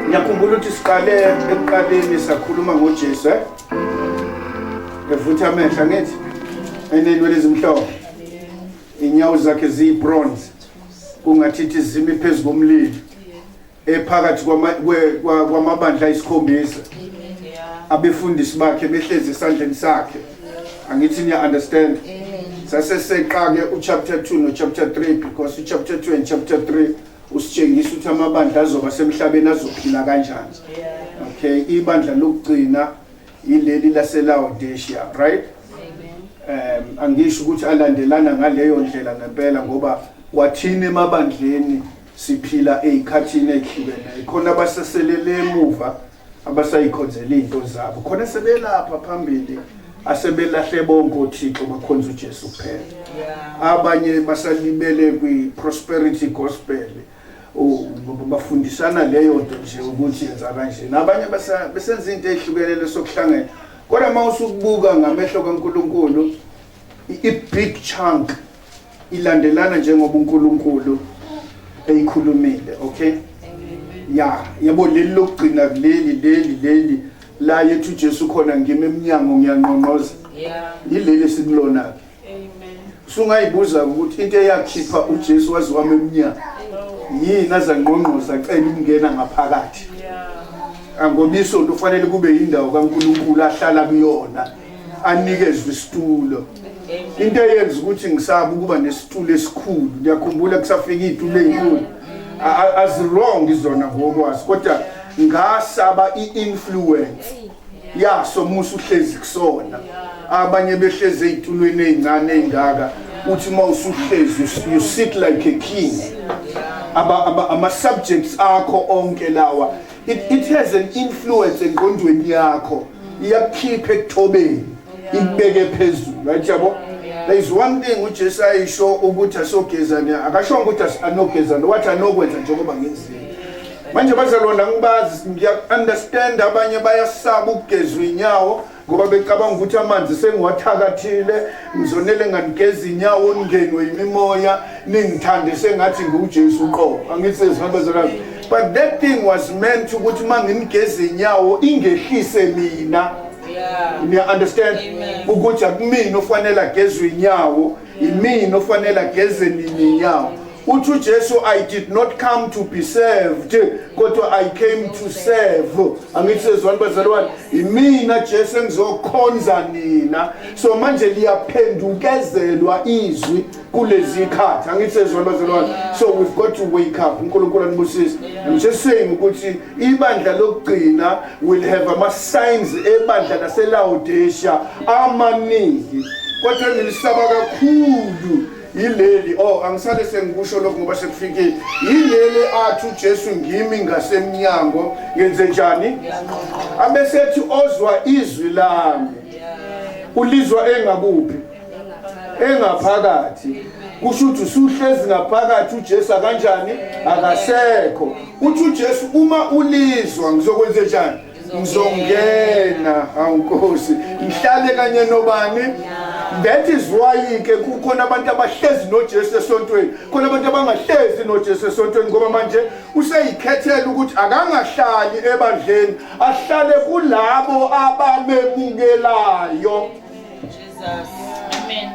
Ngiyakhumbula ukuthi siqale ekuqaleni sakhuluma ngoJesu, evutha amehlo ngithi enenwele ezimhlophe, inyawo zakhe ziyibronze, kungathithi zimi phezu komlilo, ephakathi kwamabandla ayisikhombisa, abefundisi bakhe behlezi esandleni sakhe. Angithi niya understand? Saseseqake uchapter 2 no chapter 3, because chapter 2 and chapter 3 usitshengisa ukuthi amabandla azoba semhlabeni azophila kanjani. Okay, ibandla lokugcina ileli laseLaodicea, right? Angisho ukuthi alandelana ngaleyo ndlela ngempela, ngoba wathini emabandleni siphila ezikhathini ezihlukene. Khona abasaselele emuva abasayikhonzela izinto zabo, khona sebelapha phambili asebelahle bonke uThixo bakhonza uJesu kuphela. Abanye basalibele kwi-prosperity gospel, bafundisana leyo nto nje ukuthi yenza kanje, nabanye besenza into ezihlukene sokuhlangana. Kodwa mawusukubuka ngamehlo kaNkulunkulu, i-big chunk ilandelana njengoba uNkulunkulu eyikhulumile. Okay, yabo leli lokugcina leli la yethu Jesu khona ngisemnyango ngiyanqonqoza, yileli esikulona. Sungayibuza ukuthi into eyakhipha uJesu waziwama emnyango yini azanqonqoza acela ukungena ngaphakathi. Angobiso ufanele kube indawo kaNkulunkulu ahlala kuyona, anikezwe isitulo. Into eyenza ukuthi ngisaba ukuba nesitulo esikhulu, ngiyakhumbula kusafika izitulo ezinkulu, as wrong izona ngokwazi, kodwa ngasaba i-influence somusa uhlezi kusona. Abanye behlezi ezitulweni ezincane ezingaka, uthi mawusuhlezi you sit like a king. Ama subjects akho onke lawa, it has an influence engqondweni yakho, iyakukhipha ekuthobeni ikubeke phezulu, right yabo? There is one thing which is ayisho ukuthi asogezana, akasho ukuthi anogezana, wathi anokwenza njengoba ngenzile. Manje bazalona ngibazi, ngiya-understand abanye bayasaba ukugezwa inyawo ngoba becabanga ukuthi amanzi sengiwathakathile, ngizonele nganigeza inyawo ningenwe imimoya, ningithande sengathi nguJesu uqobo. Angithi sezihambazana. But that thing was meant ukuthi mangingigeza inyawo ingehlise mina. You understand? Ukuthi akumina ofanele agezwe inyawo, imina ofanele ageze inyawo. Uthi Jesu, I did not come to be served, kodwa I came to serve. Angithi sezwana bazalwane, imina Jesu engizokhonza nina. So manje liyaphendukezelwa izwi kulezi ikhathi. Angithi sezwana bazalwane. So we've got to wake up. uNkulunkulu anibusise. I'm just saying ukuthi ibandla lokugcina will have ama signs ebandla laseLaodicea amaningi. Kodwa ngilisaba kakhulu yileli, angisale sengikusho lokho ngoba sekufikile, yileli athi uJesu ngimi ngisemnyango ngenze njani? Abesethi ozwa izwi lami ulizwa engakuphi? Engaphakathi. Kusho ukuthi usuhlezi ngaphakathi uJesu kanjani? Akasekho. Uthi uJesu uma ulizwa ngizokwenza njani? Ngizongena, awunkosi, ngihlale kanye nobani? That is why ke kukhona abantu abahlezi noJesu esontweni, khona abantu abangahlezi noJesu esontweni ngoba manje useyikhethela ukuthi akangahlali ebandleni, ahlale kulabo abamemukelayo. Jesus. Amen.